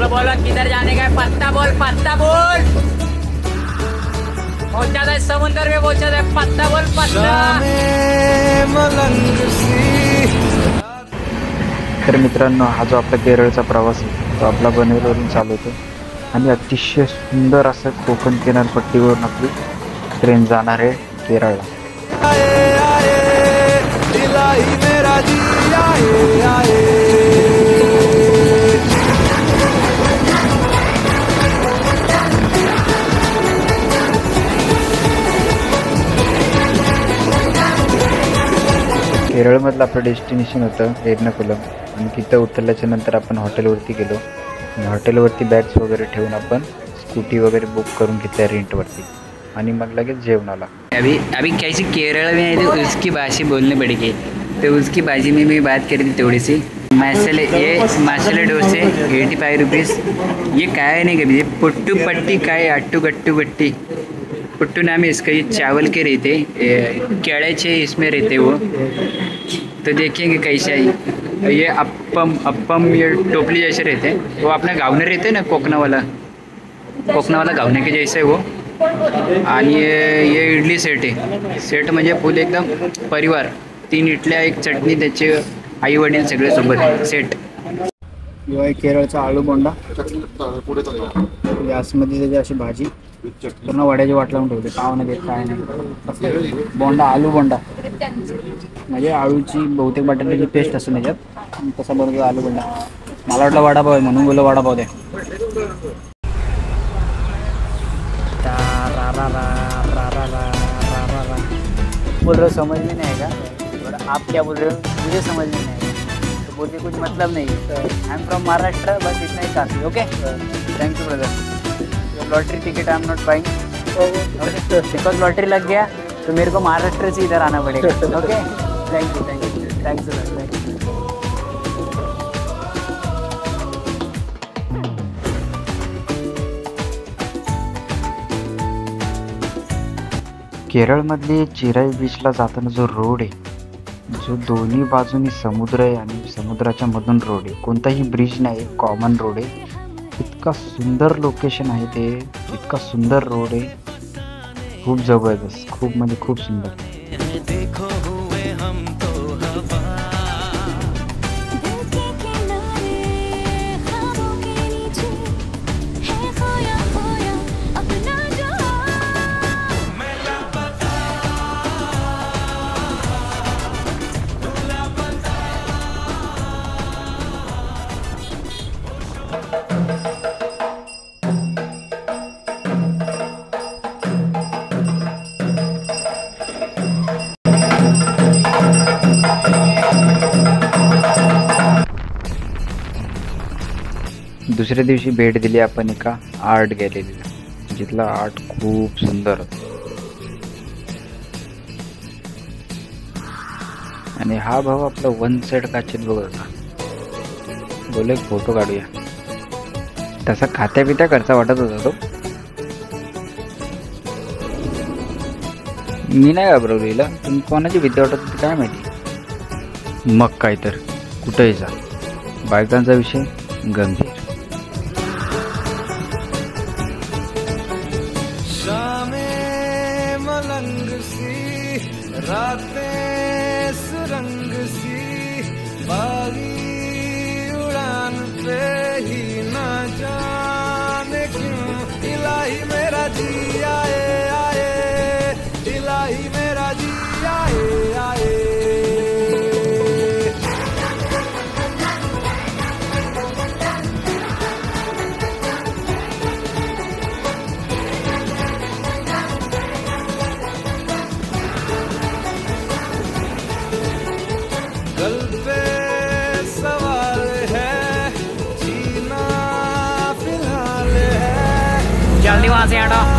बोलो बोलो किधर जाने का है? पत्ता बोल, पत्ता बोल। पहुंचा था समुद्र में, पहुंचा था, पत्ता बोल, पत्ता। तर मित्रांनो, हा जो आपला केरळचा प्रवास आहे तो आपला पनवेलवरून चालू होतो आणि अतिशय सुंदर असं कोकण किनारपट्टीवरून आपली ट्रेन जाणार आहे केरळला. केरळमधलं आपलं डेस्टिनेशन होतं एर्नाकुलम आणि तिथं उतरल्याच्या नंतर आपण हॉटेलवरती गेलो आणि हॉटेलवरती बॅग्स वगैरे ठेवून आपण स्कूटी वगैरे बुक करून घेतल्या रेंटवरती आणि मग लगेच जेवणाला. अभी कैसे केरल में है तो उसकी भाषा बोलनी पड़ेगी, तो उसकी भाषा में भी बात करी थी थोड़ी सी. मसाले डोसे 85 रुपीज़. ये काय नहीं कभी, ये पुट्टू पट्टी काय अट्टू गट्टू गट्टी पुट्टू नाम है इसका. ये चावल के रहते, केड़े इसमें रहते वो. तो देखेंगे कैसा है. ये अप्पम ये टोपली जैसे रहते हैं, वो अपना गावने रहते हैं ना, कोकना वाला गावने के जैसे वो. आणि ये इडली सेट आहे. सेट म्हणजे फुल एकदम परिवार, 3 इडल्या, 1 चटणी, त्याचे आई वडील सगळे सोबत सेट. केरळचा आलू बोंडा, यासमध्ये त्याची अशी भाजी, पूर्ण वड्याची वाट लावून ठेवते, पाव नाही देत काय नाही. बोंडा, आलू बोंडा म्हणजे आळूची बहुतेक बटाट्याची पेस्ट असते त्याच्यात, तसा बनवतो आलू बोंडा. मला वाटलं वडापाव आहे म्हणून बोललो वडापाव दे. बोल रहे हो समझ में नहीं आएगा, आप क्या बोल रहे हो मुझे समझ में नहीं आएगा, तो बोल के कुछ मतलब नहीं. आई एम फ्रॉम महाराष्ट्र, बस इतना ही काफ़ी. Okay, thank you brother. Lottery ticket I am not buying, because lottery लग गया तो मेरे को महाराष्ट्र से इधर आना पड़ेगा. Okay, thank you thanks thank you. केरळमधली चिराई बीचला जाताना जो रोड आहे, जो दोन्ही बाजूनी समुद्र आहे आणि समुद्राच्या मधून रोड आहे, कोणताही ब्रिज नाही, कॉमन रोड आहे. इतका सुंदर लोकेशन आहे ते, इतका सुंदर रोड आहे, खूप जबरदस्त, खूप म्हणजे खूप सुंदर. दुसऱ्या दिवशी भेट दिली आपण एका आर्ट गॅलरीला, जिथला आर्ट खूप सुंदर होता. आणि हा भाऊ आपला 1 साइड काचेत बघत होता. बोले फोटो काढूया. तसा खात्या पित्या खर्चा वाटत होता तो. मी नाही घाबरवलेला, पण कोणाची भीती वाटत होती काय माहिती. मग काय तर कुठेही जा, बायकांचा विषय गंभीर. रातें सुरंग सी, बागी उड़ान पे ही ना जाने क्यों, इलाही मेरा जी आए आए, इलाही मेरा जी आए आए. जल्दी वहां से हटो.